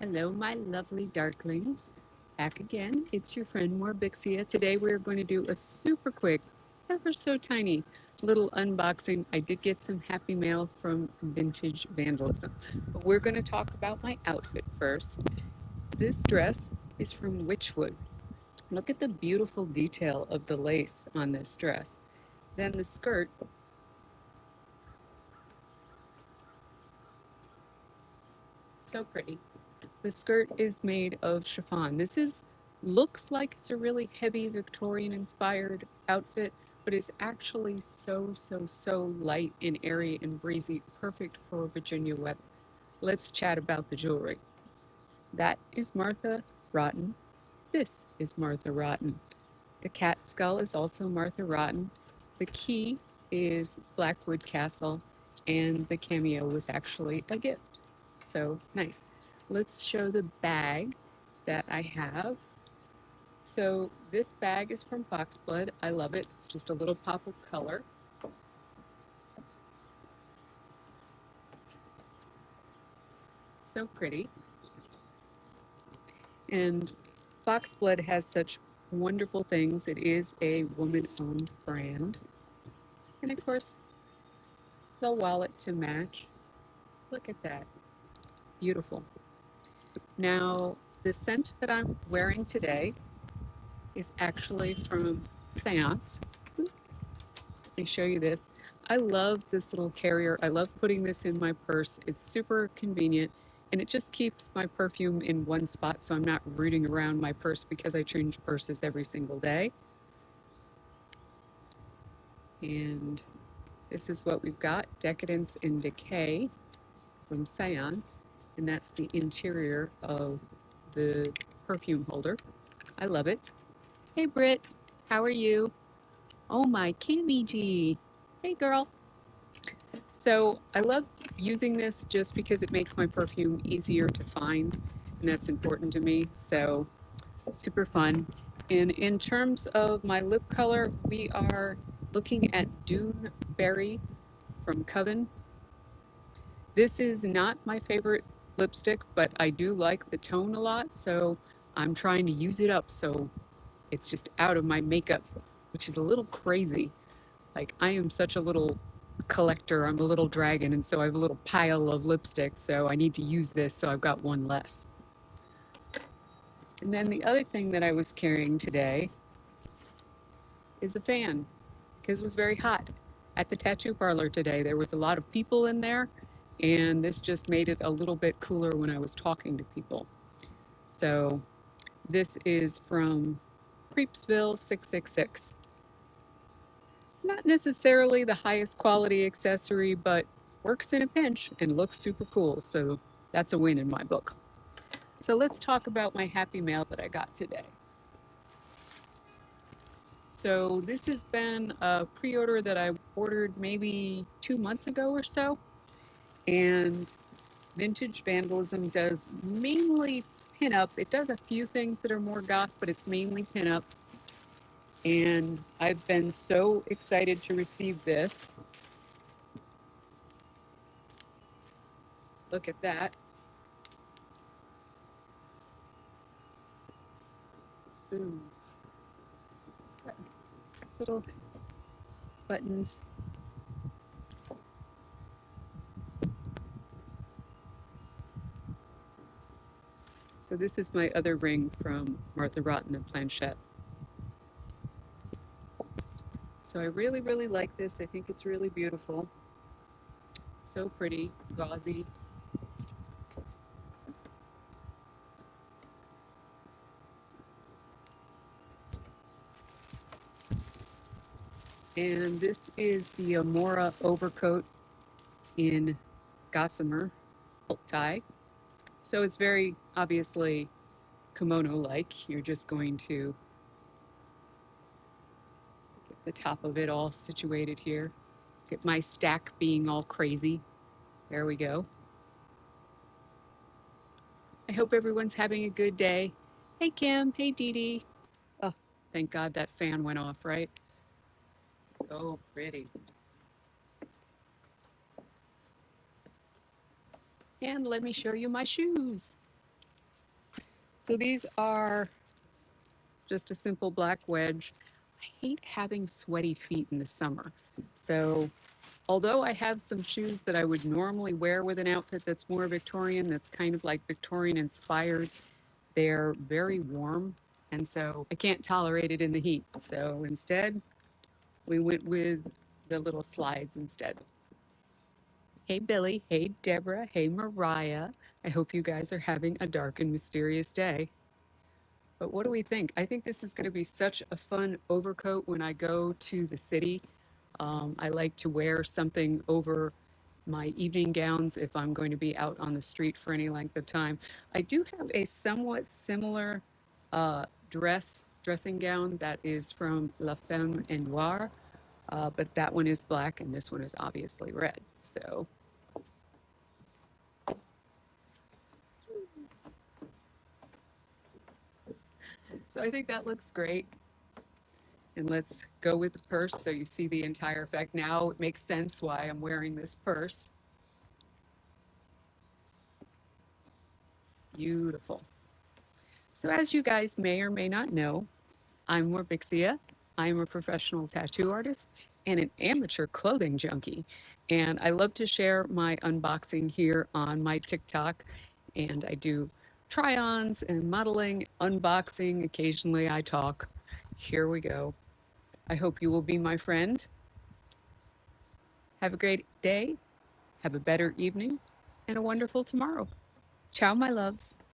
Hello, my lovely darklings. Back again. It's your friend Morbixia. Today we're going to do a super quick, ever so tiny little unboxing. I did get some happy mail from Vintage Vandalism, but we're going to talk about my outfit first. This dress is from Witchwood. Look at the beautiful detail of the lace on this dress. Then the skirt, so pretty. The skirt is made of chiffon. Looks like it's a really heavy Victorian-inspired outfit, but it's actually so light and airy and breezy, perfect for Virginia weather. Let's chat about the jewelry. That is Martha Rotten. This is Martha Rotten. The cat skull is also Martha Rotten. The key is Blackwood Castle, and the cameo was actually a gift. So nice. Let's show the bag that I have. So this bag is from Foxblood. I love it. It's just a little pop of color. So pretty. And Foxblood has such wonderful things. It is a woman-owned brand. And of course, the wallet to match. Look at that. Beautiful. Now, the scent that I'm wearing today is actually from Seance. Let me show you this. I love this little carrier. I love putting this in my purse. It's super convenient, and it just keeps my perfume in one spot so I'm not rooting around my purse because I change purses every single day. And this is what we've got, Decadence and Decay from Seance, and that's the interior of the perfume holder. I love it. Hey Britt, how are you? Oh my Cammy G. Hey girl. So I love using this just because it makes my perfume easier to find, and that's important to me. So super fun. And in terms of my lip color, we are looking at Dune Berry from Coven. This is not my favorite lipstick, but I do like the tone a lot, so I'm trying to use it up so it's just out of my makeup, which is a little crazy. Like, I am such a little collector. I'm a little dragon, and so I have a little pile of lipstick, so I need to use this, so I've got one less. And then the other thing that I was carrying today is a fan, because it was very hot. At the tattoo parlor today, there was a lot of people in there, and this just made it a little bit cooler when I was talking to people. So this is from Creepsville 666. Not necessarily the highest quality accessory, but works in a pinch and looks super cool. So that's a win in my book. So let's talk about my happy mail that I got today. So this has been a pre-order that I ordered maybe 2 months ago or so. And Vintage Vandalism does mainly pinup. It does a few things that are more goth, but it's mainly pinup. And I've been so excited to receive this. Look at that. Ooh. Little buttons. So this is my other ring from Martha Rotten and Planchette. So I really like this. I think it's really beautiful. So pretty, gauzy. And this is the Amore overcoat in Gossamer tie. So it's very obviously kimono-like. You're just going to get the top of it all situated here. Get my stack being all crazy. There we go. I hope everyone's having a good day. Hey Kim, hey Dee Dee. Oh, thank God that fan went off, right? So pretty. And let me show you my shoes. So these are just a simple black wedge. I hate having sweaty feet in the summer. So although I have some shoes that I would normally wear with an outfit that's more Victorian, that's kind of like Victorian-inspired, they're very warm, and so I can't tolerate it in the heat. So instead, we went with the little slides instead. Hey Billy, hey Deborah, hey Mariah. I hope you guys are having a dark and mysterious day. But what do we think? I think this is going to be such a fun overcoat when I go to the city. I like to wear something over my evening gowns if I'm going to be out on the street for any length of time. I do have a somewhat similar dressing gown that is from La Femme Noire, but that one is black and this one is obviously red. So I think that looks great. And let's go with the purse so you see the entire effect. Now it makes sense why I'm wearing this purse. Beautiful. So as you guys may or may not know, I'm Morbixia. I'm a professional tattoo artist and an amateur clothing junkie. And I love to share my unboxing here on my TikTok. And I do try-ons and modeling, unboxing. Occasionally I talk. Here we go. I hope you will be my friend. Have a great day. Have a better evening and a wonderful tomorrow. Ciao, my loves.